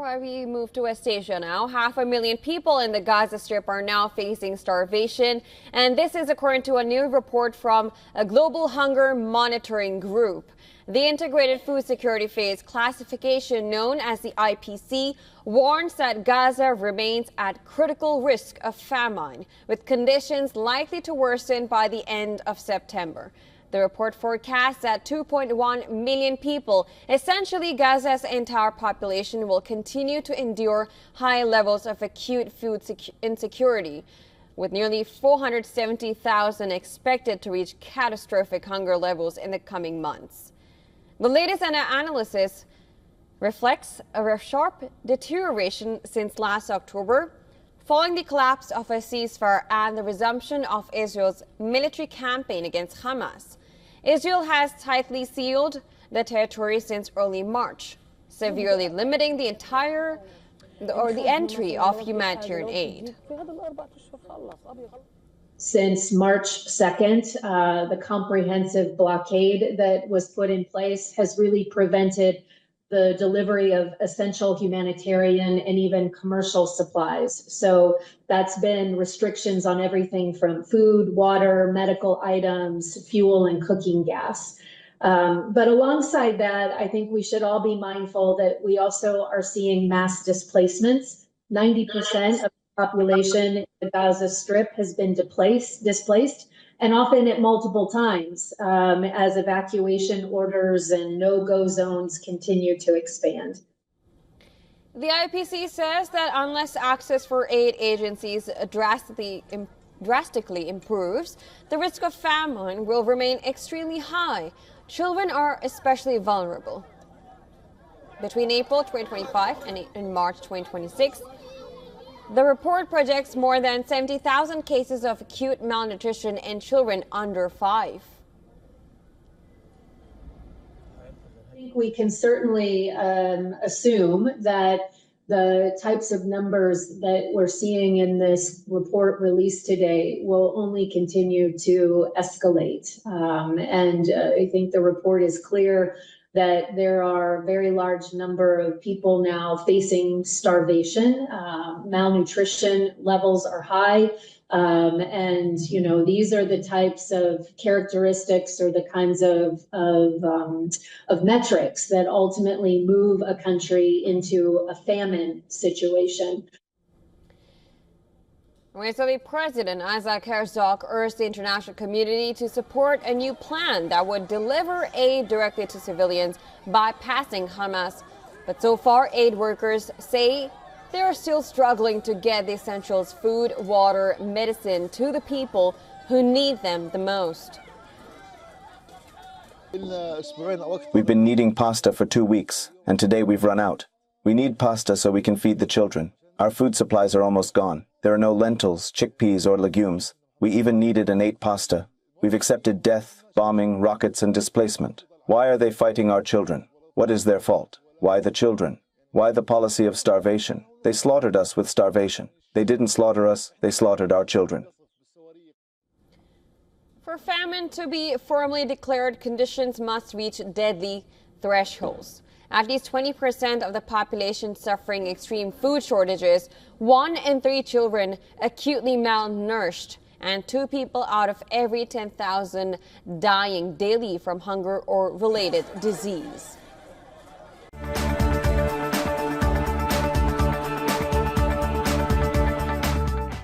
right, we move to West Asia now. 500,000 people in the Gaza Strip are now facing starvation. And this is according to a new report from a global hunger monitoring group. The Integrated Food Security Phase classification, known as the IPC, warns that Gaza remains at critical risk of famine, with conditions likely to worsen by the end of September. The report forecasts that 2.1 million people, essentially Gaza's entire population, will continue to endure high levels of acute food insecurity, with nearly 470,000 expected to reach catastrophic hunger levels in the coming months. The latest analysis reflects a sharp deterioration since last October, following the collapse of a ceasefire and the resumption of Israel's military campaign against Hamas. Israel has tightly sealed the territory since early March, severely limiting the entry of humanitarian aid. Since March 2nd, the comprehensive blockade that was put in place has really prevented the delivery of essential humanitarian and even commercial supplies. So that's been restrictions on everything from food, water, medical items, fuel, and cooking gas. But alongside that, I think we should all be mindful that we also are seeing mass displacements. 90% of the population in the Gaza Strip has been displaced, and often at multiple times as evacuation orders and no-go zones continue to expand. The IPC says that unless access for aid agencies drastically improves, the risk of famine will remain extremely high. Children are especially vulnerable. Between April 2025 and March 2026, the report projects more than 70,000 cases of acute malnutrition in children under 5. I think we can certainly assume that the types of numbers that we're seeing in this report released today will only continue to escalate. And I think the report is clear that there are a very large number of people now facing starvation. Malnutrition levels are high. And, you know, these are the types of characteristics or the kinds of metrics that ultimately move a country into a famine situation. Israeli President Isaac Herzog urged the international community to support a new plan that would deliver aid directly to civilians, bypassing Hamas. But so far, aid workers say they are still struggling to get the essentials, food, water, medicine, to the people who need them the most. We've been needing pasta for 2 weeks, and today we've run out. We need pasta so we can feed the children. Our food supplies are almost gone. There are no lentils, chickpeas, or legumes. We even needed and ate pasta. We've accepted death, bombing, rockets, and displacement. Why are they fighting our children? What is their fault? Why the children? Why the policy of starvation? They slaughtered us with starvation. They didn't slaughter us, they slaughtered our children. For famine to be formally declared, conditions must reach deadly thresholds. At least 20% of the population suffering extreme food shortages, 1 in 3 children acutely malnourished, and 2 people out of every 10,000 dying daily from hunger or related disease.